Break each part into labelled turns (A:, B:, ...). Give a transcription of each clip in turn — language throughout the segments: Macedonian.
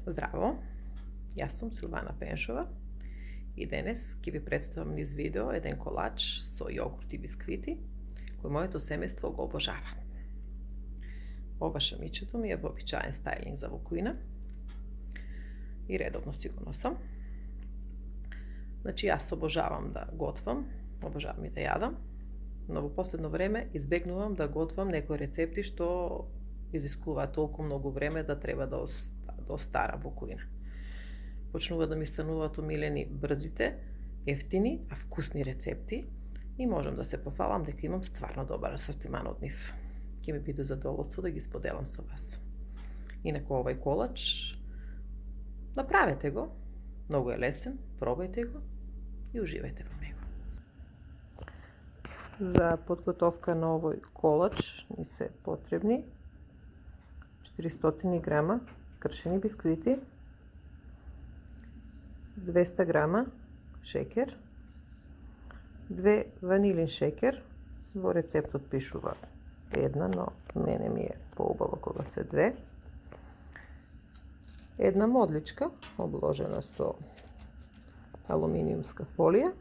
A: Здраво, јас сум Силвана Пеншова и денес ќе ви представам низ видео еден колач со јогурт и бисквити кој моето семејство го обожава. Ова шамичето ми е вообичаен стајлинг за вукуина и редовно си го носам. Значи, јас обожавам да готвам, обожавам и да јадам, но во последно време избегнувам да готвам некои рецепти што изискуваат толку многу време да треба да остара вукуина. Почнува да ми стануваат омилени брзите, ефтини, а вкусни рецепти и можам да се пофалам дека имам стварно добар асортиман од нив. Ќе ми биде задоволство да ги споделам со вас. Инаку овој колач, направете го, многу е лесен, пробајте го и уживајте во него. За подготовка на овој колач ни се потребни 400 грама кршени бисквити, 200 грама шекер, 2 ванилин шекер, во рецептот пишува една, но мене ми е поубаво кога се 2, една модличка обложена со алуминиумска фолија,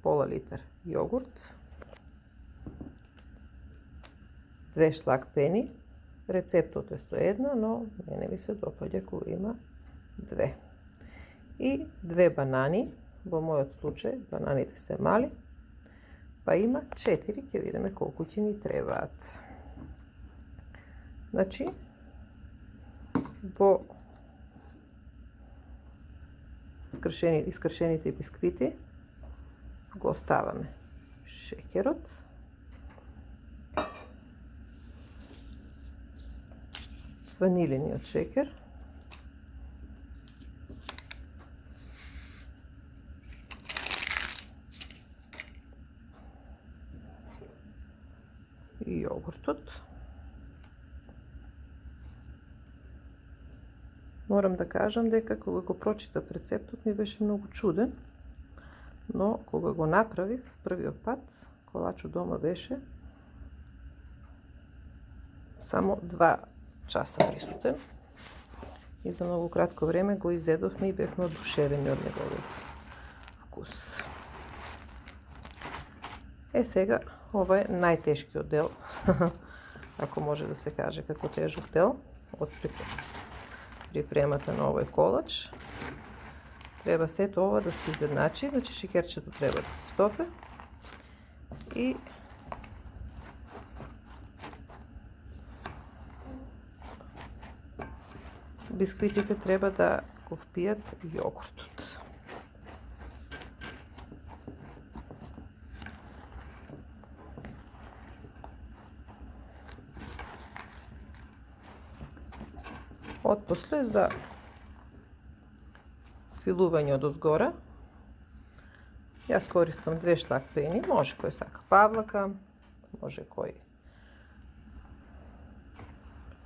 A: пола литар јогурт, 2 шлак пени, рецептот е со една, но мене ми се допаѓа кога има 2. И 2 банани, во мојот случај бананите се мали, па има 4, ќе видиме колку ќе ни требаат. Значи, во искршените бисквити го оставаме шекерот, ванилиниот шекер, и јогуртот. Морам да кажам дека кога го прочитав рецептот ми беше многу чуден, но кога го направив првиот пат, колачот дома беше само 2 часа присутен и за многу кратко време го изедовме и бевме одушевени од неговиот вкус. Сега, ова е најтешкиот дел, ако може да се каже како тежок дел од припремата на овој колач. Треба сето ова да се изедначи, значи шекерчето треба да се стопе и бисквитите треба да го впијат јогуртот. Отпосле за филување од озгора, јас користам 2 шлак пени, може кој сака павлака, може кој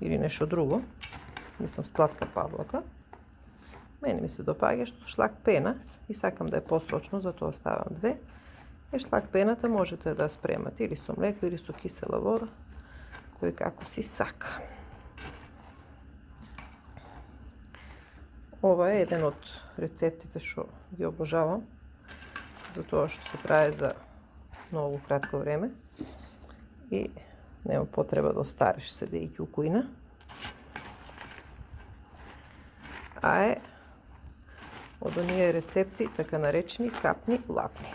A: или нешто друго, мислам сладка павлака. Мене ми се допаѓа што шлак пена и сакам да е посочно, затоа ставам 2. Шлак пената можете да спремате или со млеко или со кисела вода, кој како си сака. Ова е еден од рецептите што ги обожавам, затоа што се прави за многу кратко време и нема потреба да остариш седејќи вукуина. А е од оние рецепти, така наречени капни лапни.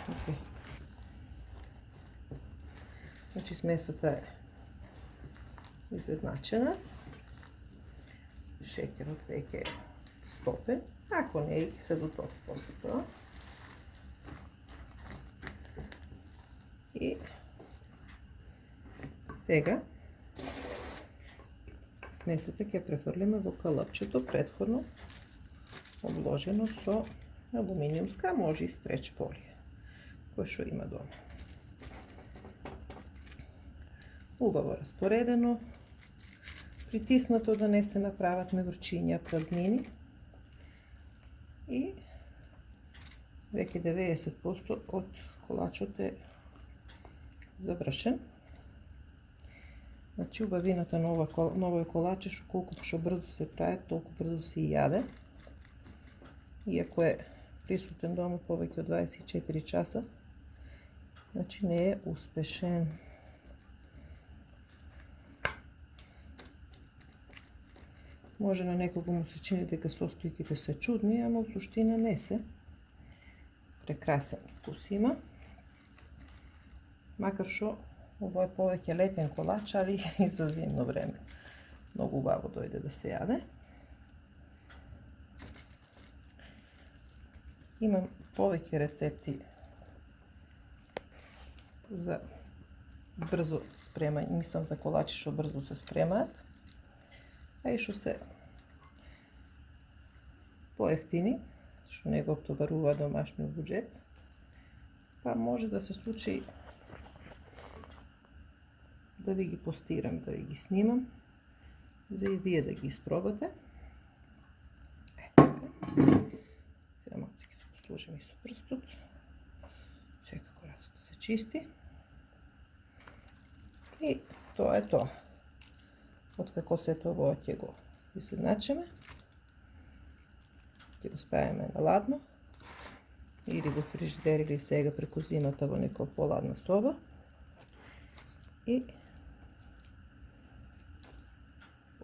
A: Значи смесата е изедначена, шекерот веќе е стопен, ако не ќе се дотопи постепено. И сега смесата ќе префрлиме во калапчето претходно обложено со алуминиумска, може и стреч фолија, кој што има дома. Убаво распоредено, притиснато да не се направат мегурчиња, празнини и веќе 90% од колачот е завршен. Значи убавината на овој колач е што колку што брзо се прави, толку брзо се и јаде. Иако е присутен дома повеќе од 24 часа, значи не е успешен. Може на некого му се чини дека состојките се чудни, ама во суштина не се. Прекрасен вкус има. Макар што ово е повеќе летен колач, али и за зимно време многу убаво дојде да се јаде. Имам повеќе рецепти за брзо спремање, мислам за колачи што брзо се спремаат, а и што се поевтини, што не го обтоварува домашниот буџет, па може да се случи да ви ги постирам, да ви ги снимам, за и вие да ги испробате. Сега малце ќе се послужам и со прстот. Секако раците се чисти. И тоа е тоа. Откако сето ово ќе го изедначиме, ќе го ставиме на ладно или во фрижидер или сега преку зимата во некоја поладна соба. И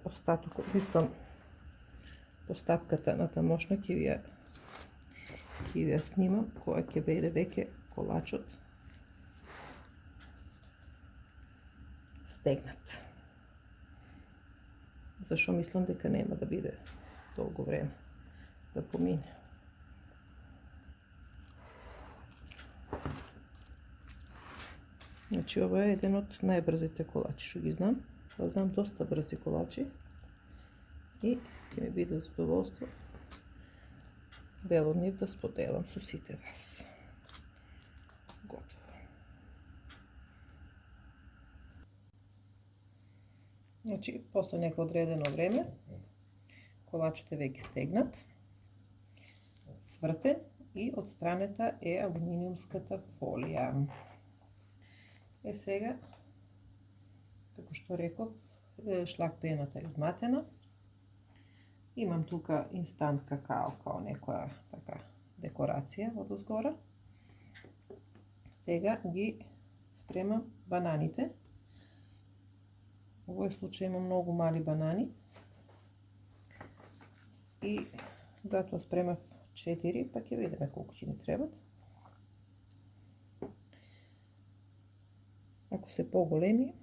A: остатокот, мислам, постапката на тамошно ќе ви ја снимам кога ќе биде веќе колачот стегнат. Зашо мислам дека нема да биде долго време да помине. Значи ова е еден од најбрзите колачи што ги знам. Па знам доста брзи колачи и ќе ми биде задоволство дел од нив да споделам со сите вас. Готово. Значи, после некој одредено време, колачот е веќе стегнат, свртен и од странета е алуминиумската фолија. Сега, како што реков, шлак пената е изматена. Имам тука инстант какао као некоја така декорација одозгора. Сега ги спремам бананите. Во овој случај имам многу мали банани. И затоа спремав 4, па ќе видиме колку ќе ни требат. Ако се поголеми,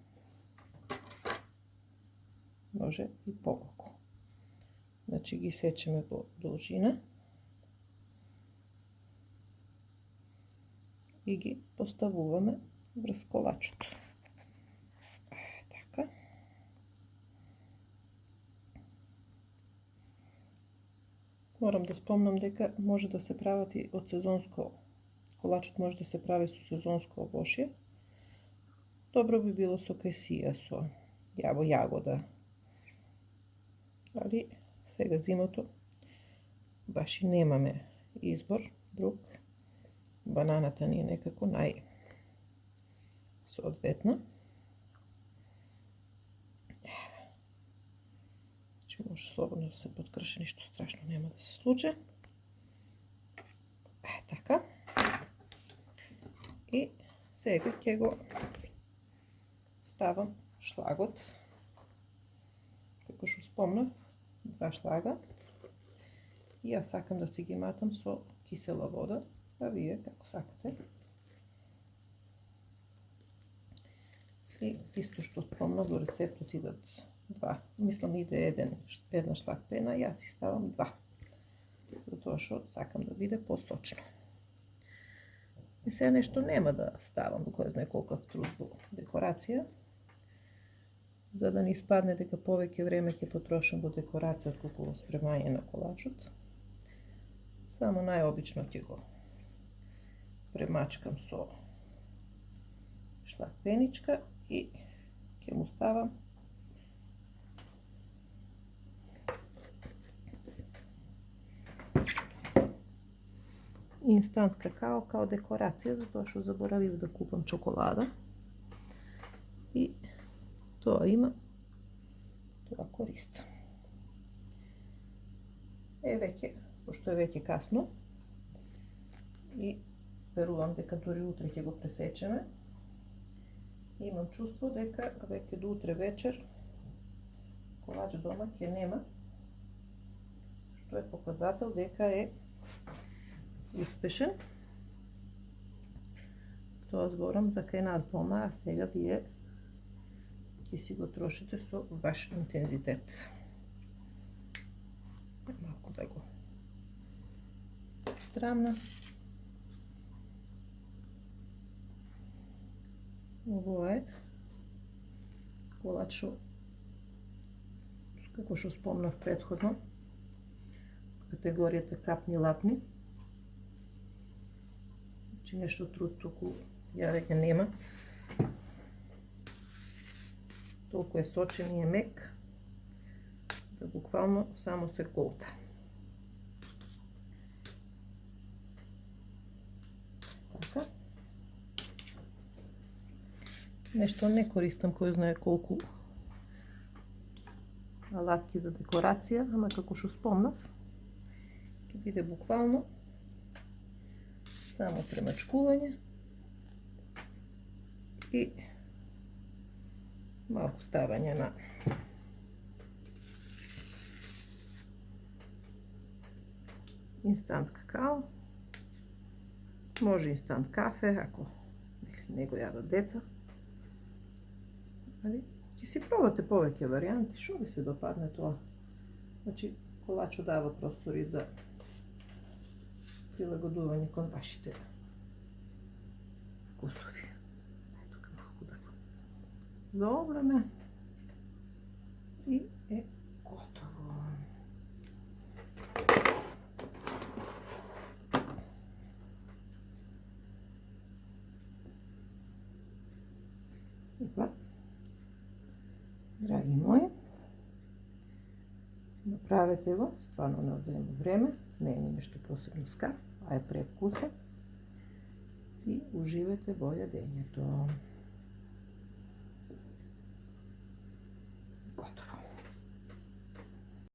A: може и помалку. Значи ги сечеме во должина и ги поставуваме врз колачот. Така. Морам да спомнам дека може да се прават и од сезонско. Колачот може да се прави со сезонско овошје. Добро би било со кајсија, со јагода. Али сега зимото баш и немаме избор друг. Бананата ни е некако најсоодветна. Значи може слободно да се подкрши, ништо страшно нема да се случи. Така. И сега ќе го ставам шлагот. Како што спомнав, 2 шлага. И јас сакам да си ги матам со кисела вода, а вие како сакате. И исто што спомнав, во рецептот идат 2. Мислам иде една шлаг пена, јас си ставам 2. Затоа што сакам да биде посочно. И сега нешто нема да ставам кој знае колкав труд во декорација, за да не испадне дека повеќе време ќе потрошам во декорација отколку во спремање на колачот. Само најобично ќе го премачкам со шлак пеничка и ќе му ставам инстант какао као декорација, затоа што заборавив да купам чоколада. И Тоа има, тоа користам. Веќе, пошто е веќе касно и верувам дека дури утре ќе го пресечеме, имам чувство дека веќе до утре вечер колач дома ќе нема, што е показател дека е успешен. Тоа зборам за кај нас дома, а сега вие ќе си го трошите со ваш интензитет. Малку да го срамна. Ово е колач што, како што спомнав претходно, категоријата капни-лапни. Значи нешто труд туку јадење нема. Толку е сочен и е мек, да буквално само се голта. Така. Нешто не користам кој знае колку алатки за декорација, ама како што спомнав, ќе биде буквално само премачкување и малку ставање на инстант какао, може инстант кафе, ако не го јадат деца. Ќе си пробате повеќе варијанти, што ви се допадне тоа. Значи, колачо дава простори за прилагодување кон вашите вкусови. Ето тука малку да го заобраме и е готово. Епа, драги мои, направете го, стварно не одзема време, не е ни нешто посебно скап, а е превкусен и уживате во јадењето.